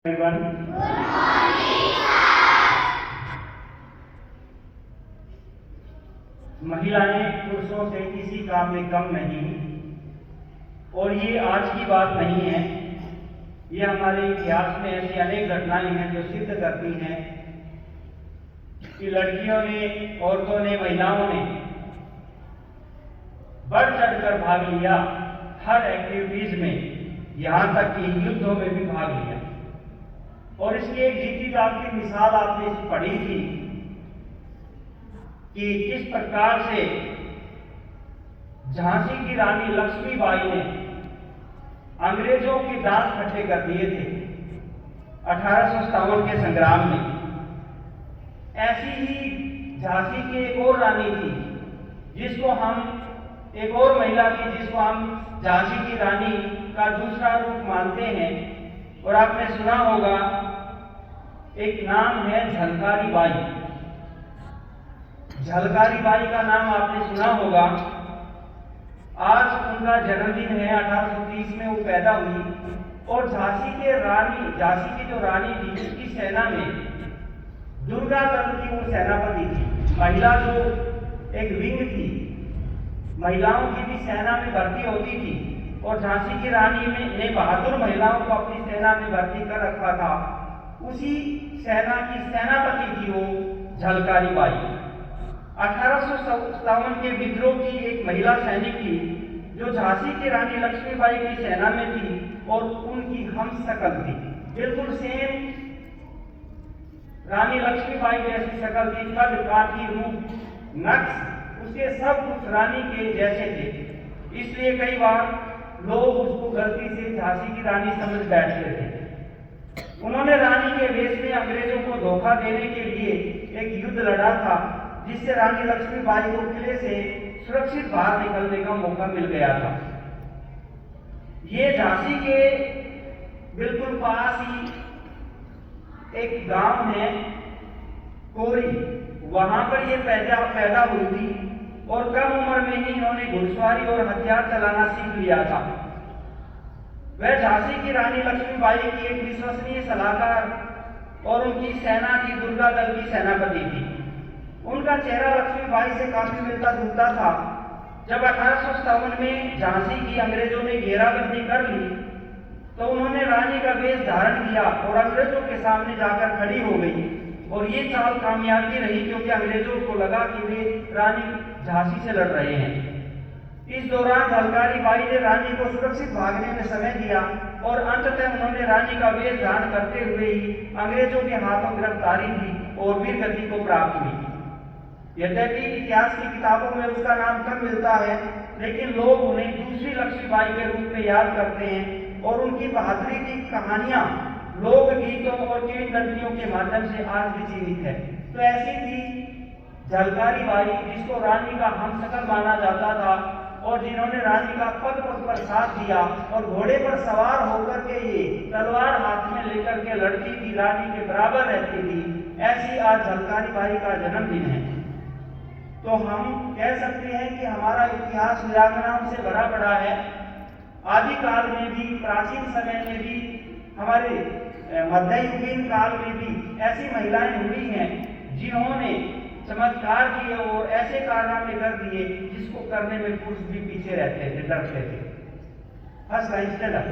महिलाएं पुरुषों से किसी काम में कम नहीं, और ये आज की बात नहीं है। ये हमारे इतिहास में ऐसी अनेक घटनाएं हैं जो सिद्ध करती हैं कि लड़कियों ने, औरतों ने, महिलाओं ने बढ़ चढ़कर भाग लिया हर एक्टिविटीज में, यहां तक कि युद्धों में भी भाग लिया। और इसकी एक जीती जागती मिसाल आपने पढ़ी थी कि किस प्रकार से झांसी की रानी लक्ष्मीबाई ने अंग्रेजों के दांत खट्टे कर दिए थे 1857 के संग्राम में। ऐसी ही झांसी की एक और रानी थी जिसको हम, एक और महिला थी जिसको हम झांसी की रानी का दूसरा रूप मानते हैं, और आपने सुना होगा, एक नाम है झलकारी बाई। झलकारी बाई का नाम आपने सुना होगा। आज उनका जन्मदिन है, 1830 में वो पैदा हुई, और झांसी की जो रानी थी उसकी सेना में दुर्गा दल की वो सेनापति थी। महिला जो एक विंग थी, महिलाओं की भी सेना में भर्ती होती थी, और झांसी की रानी ने बहादुर महिलाओं को अपनी सेना में भर्ती कर रखा था। उसी सेना की सेनापति थी वो झलकारी बाई। 1857 के विद्रोह की एक महिला सैनिक थी जो झांसी की रानी लक्ष्मीबाई की सेना में थी, और उनकी हमशक्ल थी, बिल्कुल सेम रानी लक्ष्मीबाई जैसी शक्ल थी। कद, काठी, रूप, नक्श उसके सब कुछ रानी के जैसे थे। इसलिए कई बार लोग उसको गलती से झांसी की रानी समझ बैठते थे। उन्होंने रानी के वेश में अंग्रेजों को धोखा देने के लिए एक युद्ध लड़ा था, जिससे रानी लक्ष्मीबाई को किले से सुरक्षित बाहर निकलने का मौका मिल गया था। ये झांसी के बिल्कुल पास ही एक गांव है कोरी, वहां पर ये पैदा हुई थी, और कम उम्र में ही इन्होंने घुड़सवारी और हथियार चलाना सीख लिया था। वह झांसी की रानी लक्ष्मीबाई की एक विश्वसनीय सलाहकार और उनकी सेना की दुर्गा दल की सेनापति थी। उनका चेहरा लक्ष्मीबाई से काफी मिलता जुलता था। जब 1857 में झांसी की अंग्रेजों ने घेराबंदी कर ली तो उन्होंने रानी का वेश धारण किया और अंग्रेजों के सामने जाकर खड़ी हो गई, और ये चाल कामयाबी रही क्योंकि अंग्रेजों को लगा कि वे रानी झांसी से लड़ रहे हैं। इस दौरान झलकारी बाई ने रानी को सुरक्षित भागने में समय दिया, और अंततः उन्होंने रानी का वेश धारण करते हुए ही अंग्रेजों के हाथों गिरफ्तारी दी और वीर गति को प्राप्त हुई। यद्यपि इतिहास की किताबों में उसका नाम कम मिलता है, लेकिन लोग उन्हें दूसरी लक्ष्मीबाई के रूप में याद करते हैं, और उनकी बहादुरी की कहानियां लोक गीतों और किंवदंतियों के माध्यम से आज भी जीवित है। तो ऐसी थी झलकारी बाई, जिसको रानी का हमशक्ल माना जाता था, और जिन्होंने रानी का पग पग पर साथ दिया, और घोड़े पर सवार होकर के ये तलवार हाथ में लेकर के लड़ती थी, रानी के बराबर रहती थी। ऐसी आज झलकारी बाई का जन्मदिन है। तो हम कह सकते हैं कि हमारा इतिहास वीरांगनाओं से भरा पड़ा है। आदिकाल में भी, प्राचीन समय में भी, हमारे मध्ययुगीन काल में भी ऐसी महिलाएं हुई हैं जिन्होंने चमत्कार किए और ऐसे कारनामे कर दिए जिसको करने में पुरुष भी पीछे रहते थे, डरते थे। First line stand up.